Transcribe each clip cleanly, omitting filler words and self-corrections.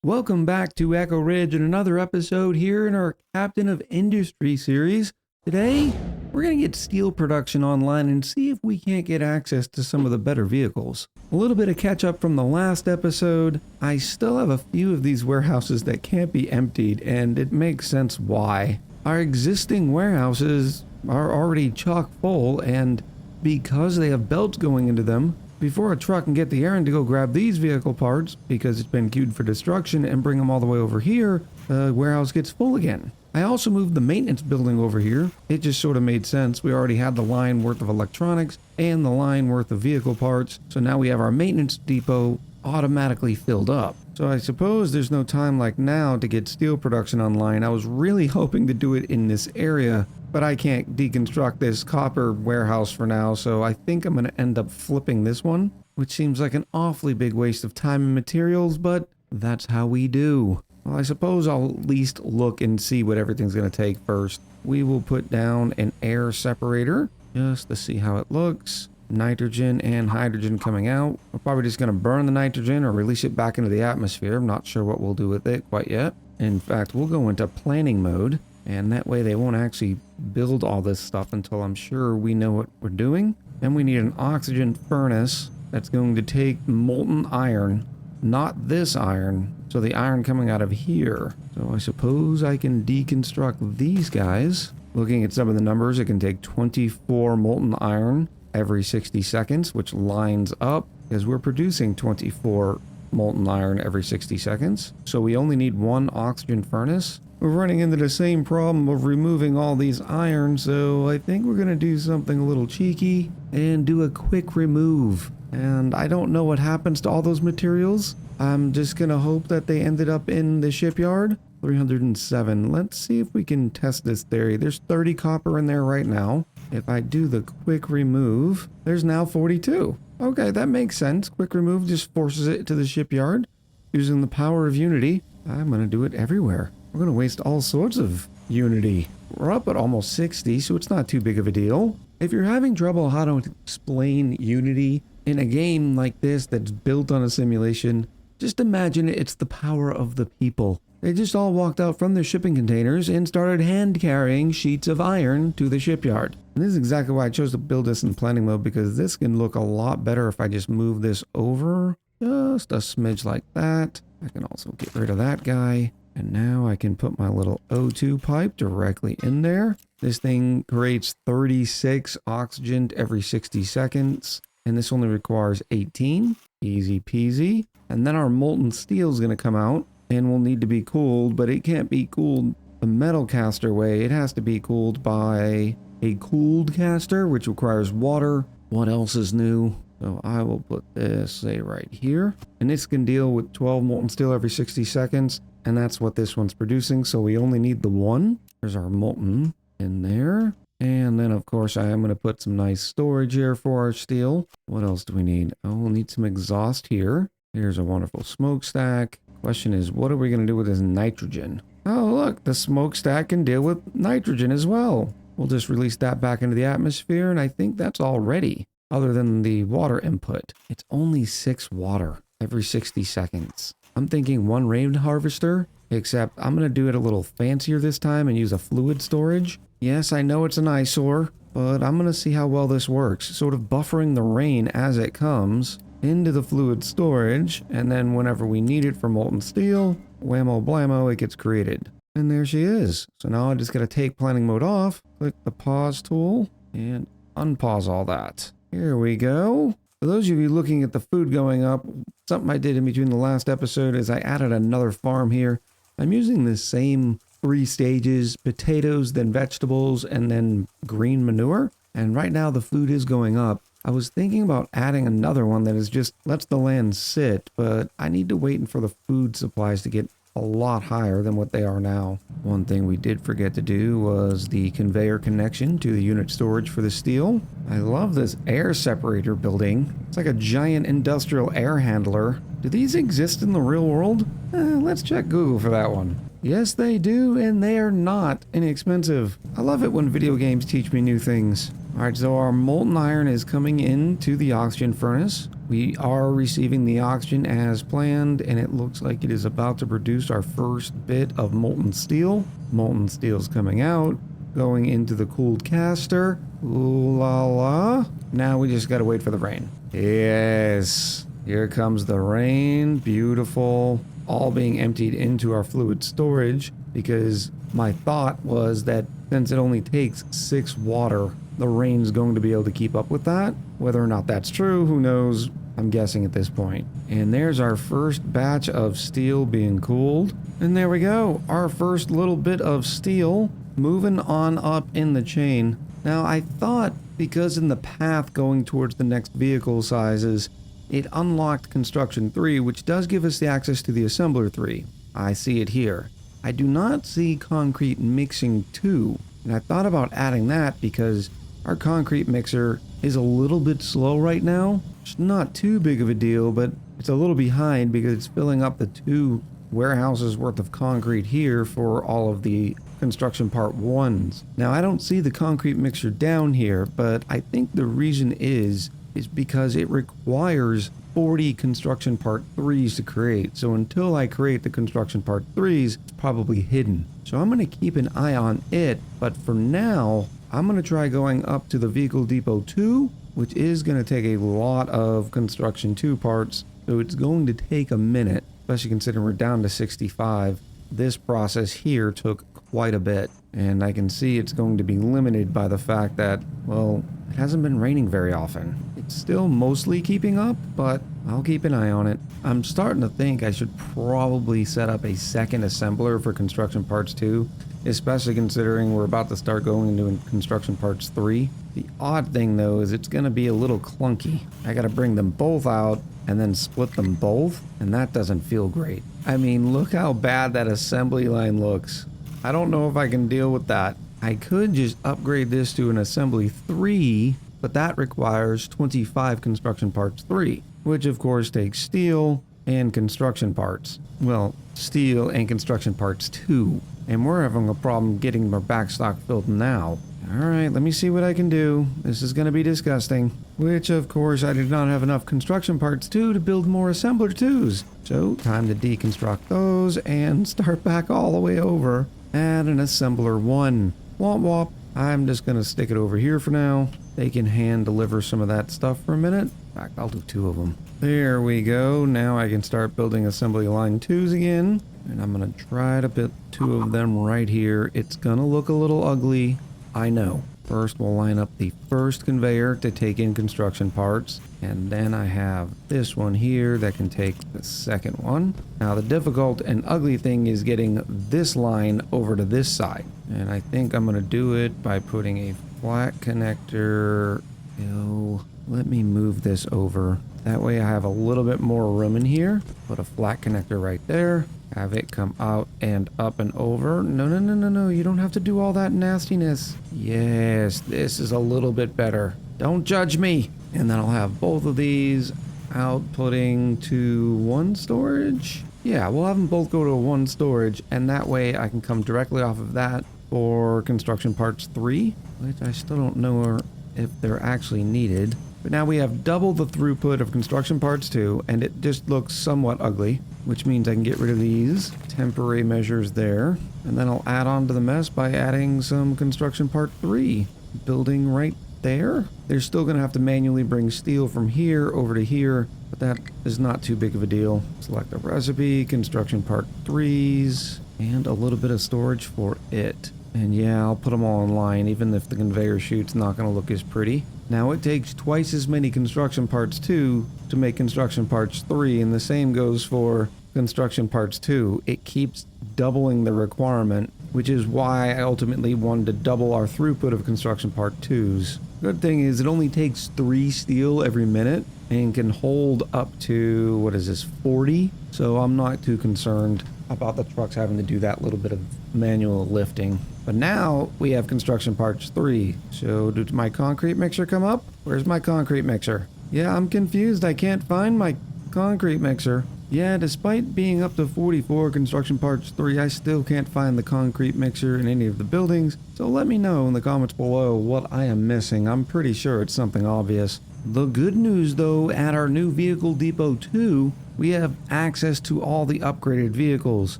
Welcome back to Echo Ridge and another episode here in our Captain of Industry series. Today, we're going to get steel production online and see if we can't get access to some of the better vehicles. A little bit of catch up from the last episode. I still have a few of these warehouses that can't be emptied, and it makes sense why. Our existing warehouses are already chock full, and because they have belts going into them, before a truck can get the errand to go grab these vehicle parts, because it's been queued for destruction, and bring them all the way over here, the warehouse gets full again. I also moved the maintenance building over here. It just sort of made sense. We already had the line worth of electronics and the line worth of vehicle parts, so now we have our maintenance depot automatically filled up. So I suppose there's no time like now to get steel production online. I was really hoping to do it in this area, but I can't deconstruct this copper warehouse for now, so I think I'm going to end up flipping this one, which seems like an awfully big waste of time and materials, but that's how we do. Well, I suppose I'll at least look and see what everything's going to take first. We will put down an air separator just to see how it looks. Nitrogen and hydrogen coming out. We're probably just going to burn the nitrogen or release it back into the atmosphere. I'm not sure what we'll do with it quite yet. In fact, we'll go into planning mode, and that way they won't actually build all this stuff until I'm sure we know what we're doing. Then we need an oxygen furnace that's going to take molten iron, not this iron, so the iron coming out of here. So I suppose I can deconstruct these guys. Looking at some of the numbers, it can take 24 molten iron every 60 seconds, which lines up because we're producing 24 molten iron every 60 seconds. So we only need one oxygen furnace. We're running into the same problem of removing all these iron, so I think we're going to do something a little cheeky and do a quick remove. And I don't know what happens to all those materials. I'm just going to hope that they ended up in the shipyard. 307. Let's see if we can test this theory. There's 30 copper in there right now. If I do the quick remove, there's now 42. Okay, that makes sense. Quick remove just forces it to the shipyard. Using the power of Unity, I'm going to do it everywhere. We're going to waste all sorts of Unity. We're up at almost 60, so it's not too big of a deal. If you're having trouble how to explain Unity in a game like this that's built on a simulation, just imagine it's the power of the people. They just all walked out from their shipping containers and started hand carrying sheets of iron to the shipyard. And this is exactly why I chose to build this in planning mode, because this can look a lot better if I just move this over just a smidge like that. I can also get rid of that guy. And now I can put my little O2 pipe directly in there. This thing creates 36 oxygen every 60 seconds. And this only requires 18. Easy peasy. And then our molten steel is going to come out and will need to be cooled, but it can't be cooled the metal caster way. It has to be cooled by a cooled caster, which requires water. What else is new? So I will put this, say, right here. And this can deal with 12 molten steel every 60 seconds. And that's what this one's producing. So we only need the one. There's our molten in there. And then, of course, I am going to put some nice storage here for our steel. What else do we need? Oh, we'll need some exhaust here. Here's a wonderful smokestack. Question is, what are we going to do with this nitrogen? Oh, look, the smokestack can deal with nitrogen as well. We'll just release that back into the atmosphere, and I think that's all ready, other than the water input. It's only 6 water every 60 seconds. I'm thinking 1 rain harvester, except I'm going to do it a little fancier this time and use a fluid storage. Yes, I know it's an eyesore, but I'm going to see how well this works. Sort of buffering the rain as it comes into the fluid storage, and then whenever we need it for molten steel, whammo blammo, it gets created. And there she is. So now I just got to take planning mode off, click the pause tool, and unpause all that. Here we go. For those of you looking at the food going up, something I did in between the last episode is I added another farm here. I'm using the same 3 stages: potatoes, then vegetables, and then green manure. And right now the food is going up. I was thinking about adding another one that is just lets the land sit, but I need to wait for the food supplies to get a lot higher than what they are now. One thing we did forget to do was the conveyor connection to the unit storage for the steel. I love this air separator building. It's like a giant industrial air handler. Do these exist in the real world? Let's check Google for that one. Yes, they do, and they are not inexpensive. I love it when video games teach me new things. Alright, so our molten iron is coming into the oxygen furnace. We are receiving the oxygen as planned, and it looks like it is about to produce our first bit of molten steel. Molten steel's coming out, going into the cooled caster. Ooh la la. Now we just gotta wait for the rain. Yes, here comes the rain. Beautiful. All being emptied into our fluid storage, because my thought was that since it only takes 6 water, the rain's going to be able to keep up with that. Whether or not that's true, who knows? I'm guessing at this point. And there's our first batch of steel being cooled. And there we go, our first little bit of steel moving on up in the chain. Now I thought, because in the path going towards the next vehicle sizes, it unlocked construction 3, which does give us the access to the assembler 3. I see it here. I do not see concrete mixing 2, and I thought about adding that because our concrete mixer is a little bit slow right now. It's not too big of a deal, but it's a little behind because it's filling up the 2 warehouses worth of concrete here for all of the construction part 1s. Now I don't see the concrete mixer down here, but I think the reason is because it requires 40 construction part 3s to create. So until I create the construction part 3s, it's probably hidden. So I'm going to keep an eye on it, but for now, I'm going to try going up to the vehicle depot 2, which is going to take a lot of construction 2 parts. So it's going to take a minute, especially considering we're down to 65. This process here took quite a bit, and I can see it's going to be limited by the fact that, well, it hasn't been raining very often. It's still mostly keeping up, but I'll keep an eye on it. I'm starting to think I should probably set up a second assembler for construction parts 2, especially considering we're about to start going into construction parts 3. The odd thing though is it's going to be a little clunky. I got to bring them both out and then split them both, and that doesn't feel great. I mean, look how bad that assembly line looks. I don't know if I can deal with that. I could just upgrade this to an assembly 3, but that requires 25 construction parts 3, which of course takes steel and construction parts. Well, steel and construction parts 2. And we're having a problem getting our backstock filled now. Alright, let me see what I can do. This is going to be disgusting. Which, of course, I did not have enough construction parts 2 to build more assembler 2s. So, time to deconstruct those and start back all the way over. Add an assembler 1. Womp womp. I'm just going to stick it over here for now. They can hand deliver some of that stuff for a minute. In fact, I'll do 2 of them. There we go. Now I can start building assembly line 2s again. And I'm going to try to build 2 of them right here. It's going to look a little ugly. I know. First, we'll line up the first conveyor to take in construction parts. And then I have this one here that can take the second one. Now, the difficult and ugly thing is getting this line over to this side. And I think I'm going to do it by putting a flat connector. Oh, let me move this over. That way I have a little bit more room in here. Put a flat connector right there. Have it come out and up and over. No. You don't have to do all that nastiness. Yes, this is a little bit better. Don't judge me. And then I'll have both of these outputting to 1 storage. Yeah, we'll have them both go to 1 storage. And that way I can come directly off of that for construction parts 3. Which I still don't know if they're actually needed. But now we have double the throughput of construction parts 2, and it just looks somewhat ugly, which means I can get rid of these temporary measures there. And then I'll add on to the mess by adding some construction part 3. Building right there. They're still going to have to manually bring steel from here over to here, but that is not too big of a deal. Select a recipe, construction part 3s, and a little bit of storage for it. And yeah, I'll put them all in line, even if the conveyor chute's not going to look as pretty. Now it takes twice as many construction parts 2 to make construction parts 3, and the same goes for construction parts 2. It keeps doubling the requirement, which is why I ultimately wanted to double our throughput of construction part 2s. Good thing is it only takes 3 steel every minute and can hold up to, what is this, 40? So I'm not too concerned about the trucks having to do that little bit of manual lifting. But now we have construction parts 3. So did my concrete mixer come up? Where's my concrete mixer? Yeah, I'm confused. I can't find my concrete mixer. Yeah, despite being up to 44 construction parts 3, I still can't find the concrete mixer in any of the buildings. So let me know in the comments below what I am missing. I'm pretty sure it's something obvious. The good news though, at our new vehicle depot 2, we have access to all the upgraded vehicles,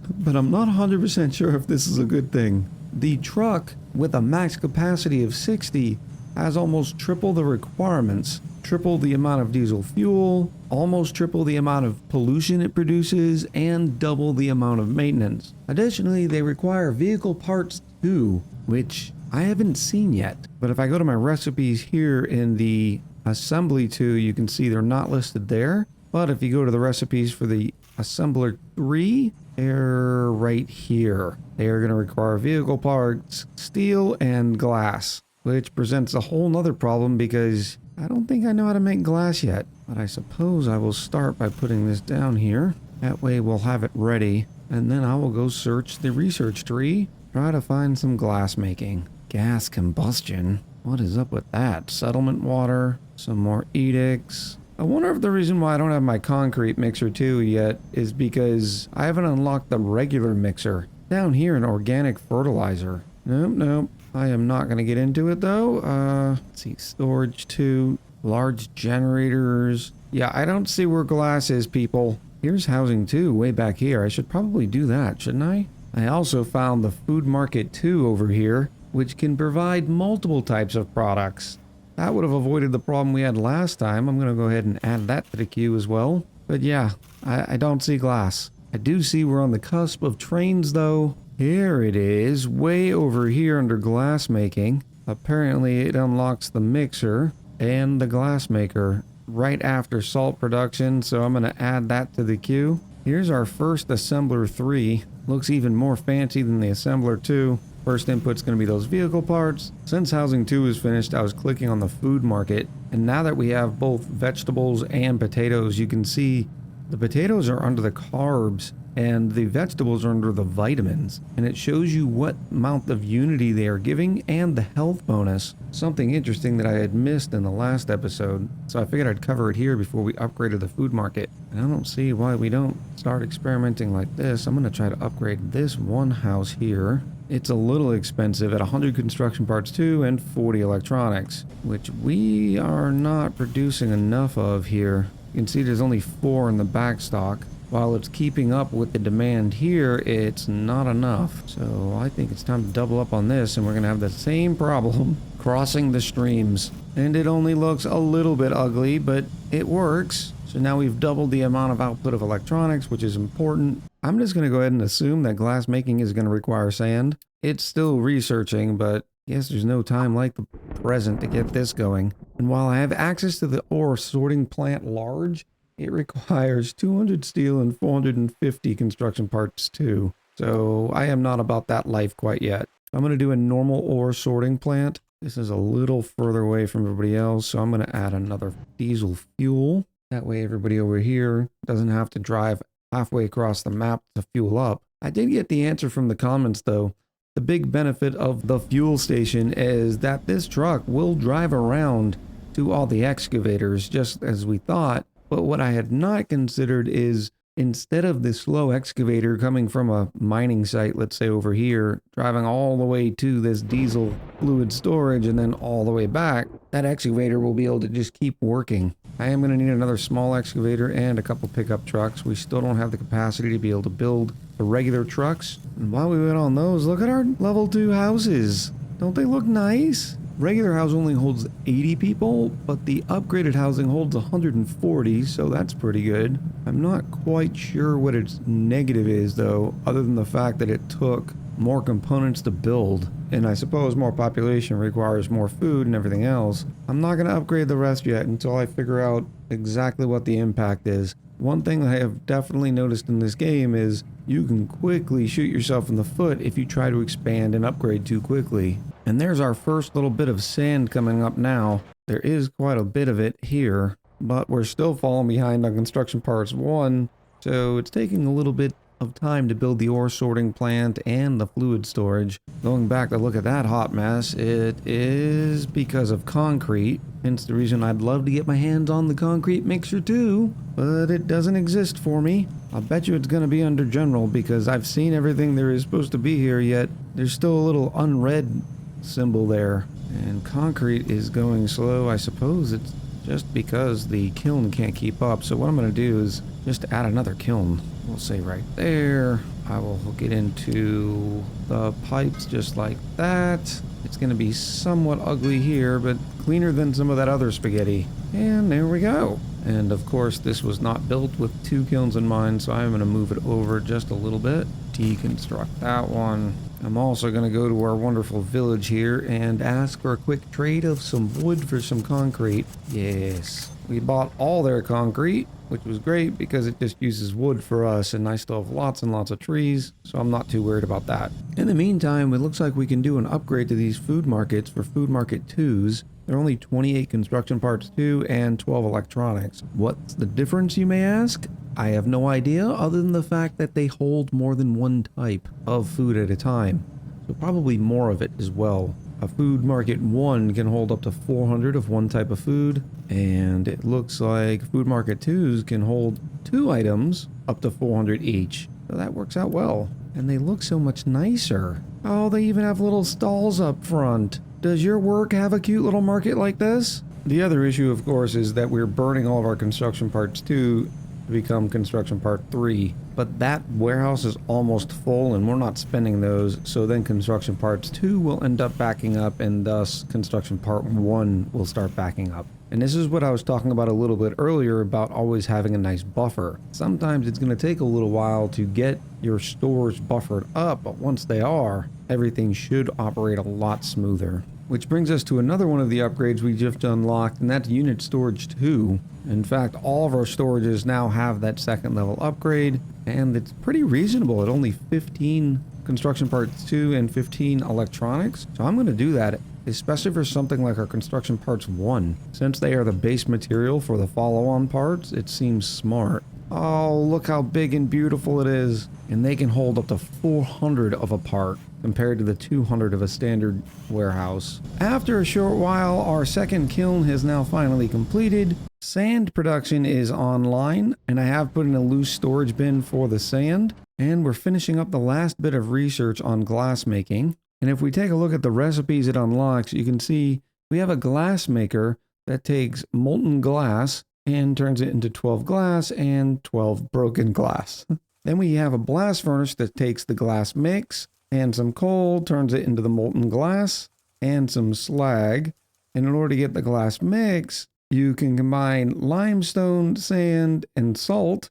but I'm not 100% sure if this is a good thing. The truck with a max capacity of 60 has almost triple the requirements, triple the amount of diesel fuel, almost triple the amount of pollution it produces, and double the amount of maintenance. Additionally, they require vehicle parts too, which I haven't seen yet. But if I go to my recipes here in the assembly 2, you can see they're not listed there. But if you go to the recipes for the assembler 3, they're right here. They are going to require vehicle parts, steel, and glass, which presents a whole nother problem because I don't think I know how to make glass yet. But I suppose I will start by putting this down here. That way we'll have it ready, and then I will go search the research tree, try to find some glass making. Gas combustion? What is up with that? Settlement water, some more edicts. I wonder if the reason why I don't have my concrete mixer too yet is because I haven't unlocked the regular mixer. Down here in organic fertilizer. Nope. I am not going to get into it though. Let's see, storage 2, large generators. Yeah, I don't see where glass is, people. Here's housing 2, way back here. I should probably do that, shouldn't I? I also found the food market 2 over here, which can provide multiple types of products. That would have avoided the problem we had last time. I'm going to go ahead and add that to the queue as well. But yeah, I don't see glass. I do see we're on the cusp of trains though. Here it is, way over here under glass making. Apparently it unlocks the mixer and the glass maker right after salt production, so I'm going to add that to the queue. Here's our first assembler 3. Looks even more fancy than the assembler 2. First input's going to be those vehicle parts. Since housing 2 is finished, I was clicking on the food market, and now that we have both vegetables and potatoes, you can see the potatoes are under the carbs and the vegetables are under the vitamins, and it shows you what amount of unity they are giving and the health bonus. Something interesting that I had missed in the last episode, so I figured I'd cover it here before we upgraded the food market. And I don't see why we don't start experimenting like this. I'm going to try to upgrade this one house here. It's a little expensive at 100 construction parts too and 40 electronics, which we are not producing enough of here. You can see there's only 4 in the back stock. While it's keeping up with the demand here, it's not enough. So I think it's time to double up on this, and we're going to have the same problem crossing the streams. And it only looks a little bit ugly, but it works. So now we've doubled the amount of output of electronics, which is important. I'm just going to go ahead and assume that glass making is going to require sand. It's still researching, but I guess there's no time like the present to get this going. And while I have access to the ore sorting plant large, it requires 200 steel and 450 construction parts too. So I am not about that life quite yet. I'm going to do a normal ore sorting plant. This is a little further away from everybody else, so I'm going to add another diesel fuel. That way everybody over here doesn't have to drive halfway across the map to fuel up. I did get the answer from the comments though. The big benefit of the fuel station is that this truck will drive around to all the excavators just as we thought. But what I had not considered is instead of the slow excavator coming from a mining site, let's say over here, driving all the way to this diesel fluid storage and then all the way back, that excavator will be able to just keep working. I am going to need another small excavator and a couple pickup trucks. We still don't have the capacity to be able to build the regular trucks. And while we went on those, look at our level 2 houses. Don't they look nice? Regular house only holds 80 people, but the upgraded housing holds 140, so that's pretty good. I'm not quite sure what its negative is though, other than the fact that it took more components to build, and I suppose more population requires more food and everything else. I'm not going to upgrade the rest yet until I figure out exactly what the impact is. One thing I have definitely noticed in this game is you can quickly shoot yourself in the foot if you try to expand and upgrade too quickly. And there's our first little bit of sand coming up now. There is quite a bit of it here, but we're still falling behind on construction parts 1, so it's taking a little bit of time to build the ore sorting plant and the fluid storage. Going back to look at that hot mess, it is because of concrete, hence the reason I'd love to get my hands on the concrete mixer too, but it doesn't exist for me. I'll bet you it's going to be under general because I've seen everything there is supposed to be here, yet there's still a little unread symbol there. And concrete is going slow. I suppose it's just because the kiln can't keep up. So what I'm going to do is just add another kiln. We'll say right there. I will hook it into the pipes just like that. It's going to be somewhat ugly here, but cleaner than some of that other spaghetti. And there we go. And of course, this was not built with 2 kilns in mind, so I'm going to move it over just a little bit. Deconstruct that one. I'm also going to go to our wonderful village here and ask for a quick trade of some wood for some concrete. Yes, we bought all their concrete, which was great because it just uses wood for us, and I still have lots and lots of trees, so I'm not too worried about that. In the meantime, it looks like we can do an upgrade to these food markets for food market 2s. There are only 28 construction parts 2 and 12 electronics. What's the difference, you may ask? I have no idea, other than the fact that they hold more than one type of food at a time. So probably more of it as well. A food market 1 can hold up to 400 of one type of food, and it looks like food market 2s can hold 2 items up to 400 each. So that works out well. And they look so much nicer. Oh, they even have little stalls up front. Does your work have a cute little market like this? The other issue, of course, is that we're burning all of our construction parts 2 to become construction part 3. But that warehouse is almost full and we're not spending those, so then construction parts 2 will end up backing up, and thus construction part 1 will start backing up. And this is what I was talking about a little bit earlier about always having a nice buffer. Sometimes it's going to take a little while to get your stores buffered up, but once they are, everything should operate a lot smoother. Which brings us to another one of the upgrades we just unlocked, and that's unit storage 2. In fact, all of our storages now have that second level upgrade, and it's pretty reasonable at only 15 construction parts 2 and 15 electronics. So I'm going to do that, especially for something like our construction parts 1. Since they are the base material for the follow-on parts, it seems smart. Oh, look how big and beautiful it is. And they can hold up to 400 of a part compared to the 200 of a standard warehouse. After a short while, our second kiln has now finally completed. Sand production is online, and I have put in a loose storage bin for the sand. And we're finishing up the last bit of research on glass making. And if we take a look at the recipes it unlocks, you can see we have a glass maker that takes molten glass and turns it into 12 glass and 12 broken glass. Then we have a blast furnace that takes the glass mix and some coal, turns it into the molten glass and some slag. And in order to get the glass mix, you can combine limestone, sand, and salt,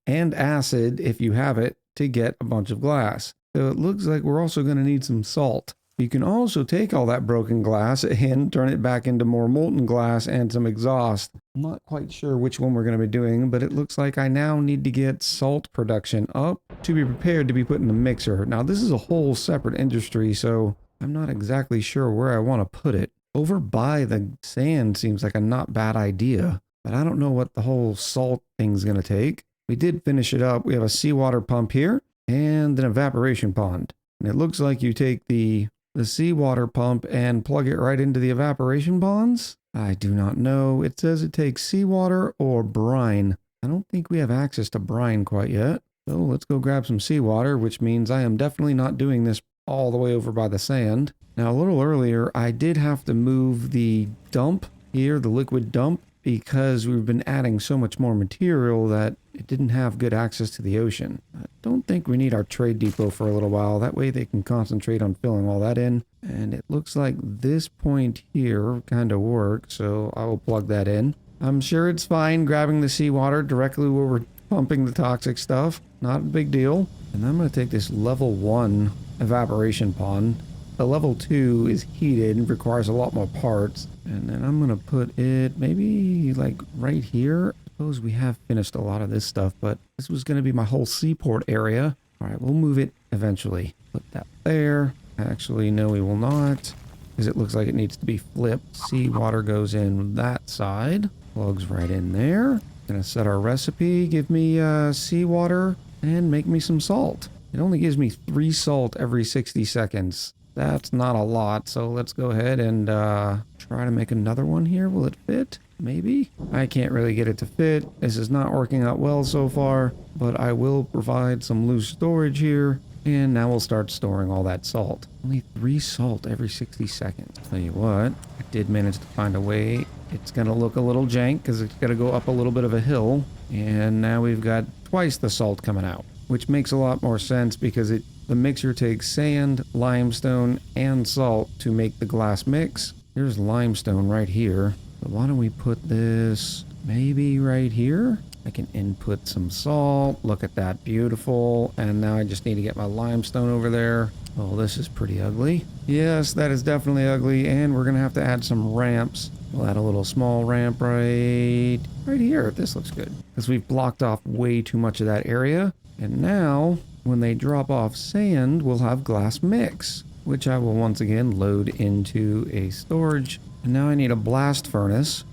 and acid if you have it, to get a bunch of glass. So it looks like we're also going to need some salt. You can also take all that broken glass and turn it back into more molten glass and some exhaust. I'm not quite sure which one we're going to be doing, but it looks like I now need to get salt production up to be prepared to be put in the mixer. Now this is a whole separate industry, so I'm not exactly sure where I want to put it. Over by the sand seems like a not bad idea, but I don't know what the whole salt thing's going to take. We did finish it up. We have a seawater pump here and an evaporation pond. And it looks like you take the seawater pump and plug it right into the evaporation ponds? I do not know. It says it takes seawater or brine. I don't think we have access to brine quite yet. So let's go grab some seawater, which means I am definitely not doing this all the way over by the sand. Now, a little earlier, I did have to move the dump here, the liquid dump, because we've been adding so much more material that it didn't have good access to the ocean. I don't think we need our trade depot for a little while. That way they can concentrate on filling all that in. And it looks like this point here kind of works, so I will plug that in. I'm sure it's fine grabbing the seawater directly where we're pumping the toxic stuff. Not a big deal. And I'm going to take this level 1 evaporation pond. The level 2 is heated and requires a lot more parts. And then I'm going to put it maybe like right here. I suppose we have finished a lot of this stuff, but this was going to be my whole seaport area. All right, we'll move it eventually. Put that there. Actually, no, we will not, because it looks like it needs to be flipped. Seawater goes in that side. Plugs right in there. Gonna set our recipe. Give me seawater and make me some salt. It only gives me 3 salt every 60 seconds. That's not a lot, so let's go ahead and try to make another one here. Will it fit? Maybe? I can't really get it to fit. This is not working out well so far, but I will provide some loose storage here. And now we'll start storing all that salt. Only 3 salt every 60 seconds. Tell you what, I did manage to find a way. It's going to look a little jank because it's got to go up a little bit of a hill. And now we've got twice the salt coming out, which makes a lot more sense because the mixer takes sand, limestone, and salt to make the glass mix. Here's limestone right here. So why don't we put this maybe right here? I can input some salt. Look at that, beautiful. And now I just need to get my limestone over there. Oh, this is pretty ugly. Yes, that is definitely ugly. And we're gonna have to add some ramps. We'll add a little small ramp right here. This looks good because we've blocked off way too much of that area. And now when they drop off sand, we'll have glass mix, which I will once again load into a storage. And now I need a blast furnace.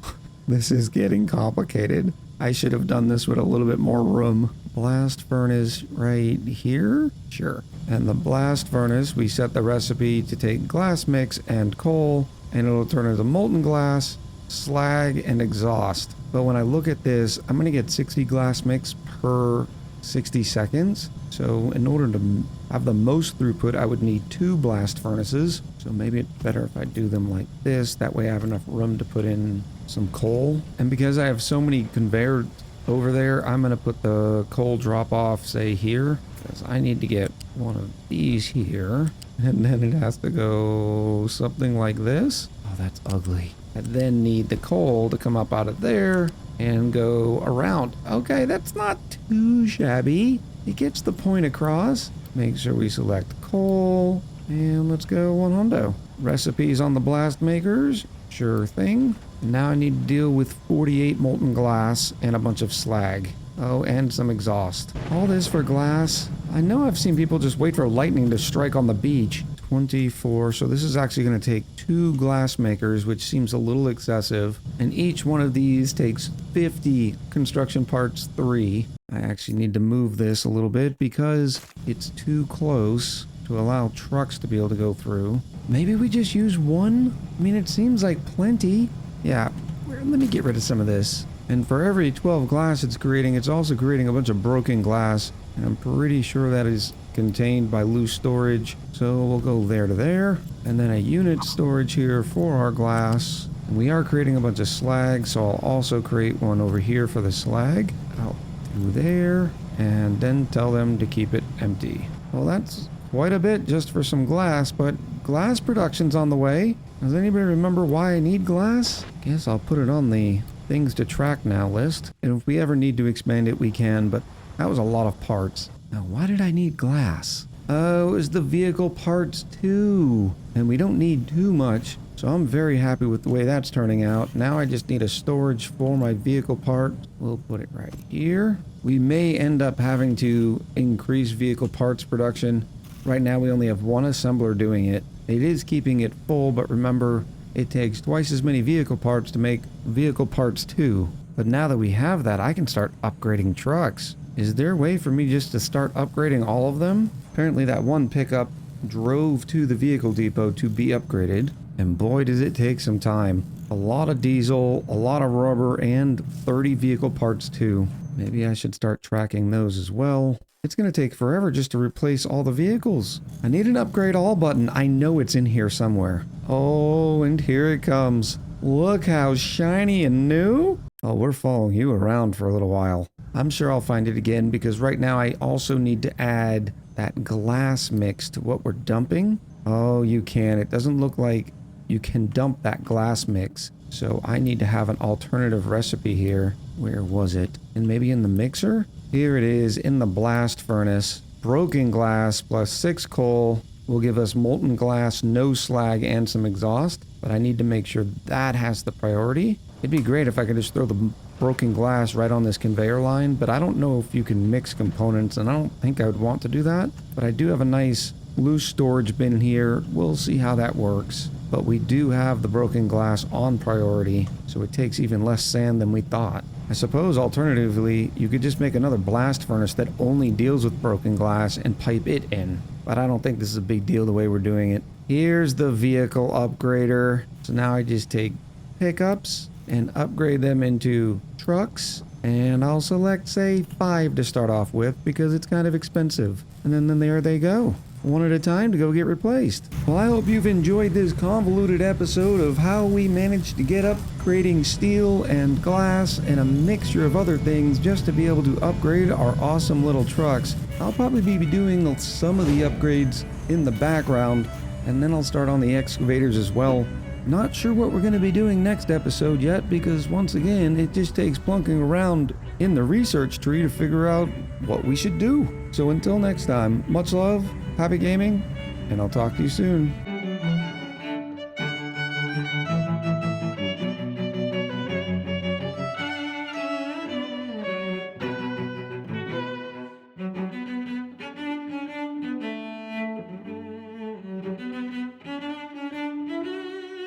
This is getting complicated. I should have done this with a little bit more room. Blast furnace right here? Sure. And the blast furnace, we set the recipe to take glass mix and coal, and it'll turn into molten glass, slag, and exhaust. But when I look at this, I'm going to get 60 glass mix per 60 seconds. So in order to have the most throughput, I would need 2 blast furnaces. So maybe it's better if I do them like this. That way I have enough room to put in some coal. And because I have so many conveyors over there, I'm going to put the coal drop off, say here, because I need to get one of these here. And then it has to go something like this. Oh, that's ugly. I then need the coal to come up out of there and go around. Okay, that's not too shabby. It gets the point across. Make sure we select coal. And let's go one hundo. Recipes on the blast makers. Sure thing. And now I need to deal with 48 molten glass and a bunch of slag. Oh, and some exhaust. All this for glass. I know I've seen people just wait for lightning to strike on the beach. 24. So this is actually going to take 2 glass makers, which seems a little excessive. And each one of these takes 50 construction parts 3. I actually need to move this a little bit because it's too close to allow trucks to be able to go through. Maybe we just use 1? I mean, it seems like plenty. Yeah, let me get rid of some of this. And for every 12 glass it's also creating a bunch of broken glass. And I'm pretty sure that is contained by loose storage. So we'll go there to there. And then a unit storage here for our glass. And we are creating a bunch of slag, so I'll also create one over here for the slag. Out through there. And then tell them to keep it empty. Well, that's quite a bit just for some glass, but glass production's on the way. Does anybody remember why I need glass? Guess I'll put it on the things to track now list. And if we ever need to expand it, we can, but that was a lot of parts. Now, why did I need glass? Oh, it was the vehicle parts too. And we don't need too much, so I'm very happy with the way that's turning out. Now I just need a storage for my vehicle part. We'll put it right here. We may end up having to increase vehicle parts production. Right now we only have 1 assembler doing it. It is keeping it full, but remember, it takes twice as many vehicle parts to make vehicle parts too. But now that we have that, I can start upgrading trucks. Is there a way for me just to start upgrading all of them? Apparently that one pickup drove to the vehicle depot to be upgraded. And boy, does it take some time. A lot of diesel, a lot of rubber, and 30 vehicle parts too. Maybe I should start tracking those as well. It's going to take forever just to replace all the vehicles. I need an upgrade all button. I know it's in here somewhere. Oh, and here it comes. Look how shiny and new. Oh, we're following you around for a little while. I'm sure I'll find it again because right now I also need to add that glass mix to what we're dumping. Oh, you can. It doesn't look like you can dump that glass mix. So I need to have an alternative recipe here. Where was it? And maybe in the mixer? Here it is in the blast furnace. Broken glass plus 6 coal will give us molten glass, no slag, and some exhaust. But I need to make sure that has the priority. It'd be great if I could just throw the broken glass right on this conveyor line, but I don't know if you can mix components, and I don't think I would want to do that. But I do have a nice loose storage bin here. We'll see how that works. But we do have the broken glass on priority, so it takes even less sand than we thought. I suppose alternatively, you could just make another blast furnace that only deals with broken glass and pipe it in. But I don't think this is a big deal the way we're doing it. Here's the vehicle upgrader. So now I just take pickups and upgrade them into trucks. And I'll select, say, 5 to start off with because it's kind of expensive. And then there they go. One at a time to go get replaced. Well, I hope you've enjoyed this convoluted episode of how we managed to get up creating steel and glass and a mixture of other things just to be able to upgrade our awesome little trucks. I'll probably be doing some of the upgrades in the background, and then I'll start on the excavators as well. Not sure what we're going to be doing next episode yet because once again it just takes plunking around in the research tree to figure out what we should do. So until next time, much love, happy gaming, and I'll talk to you soon.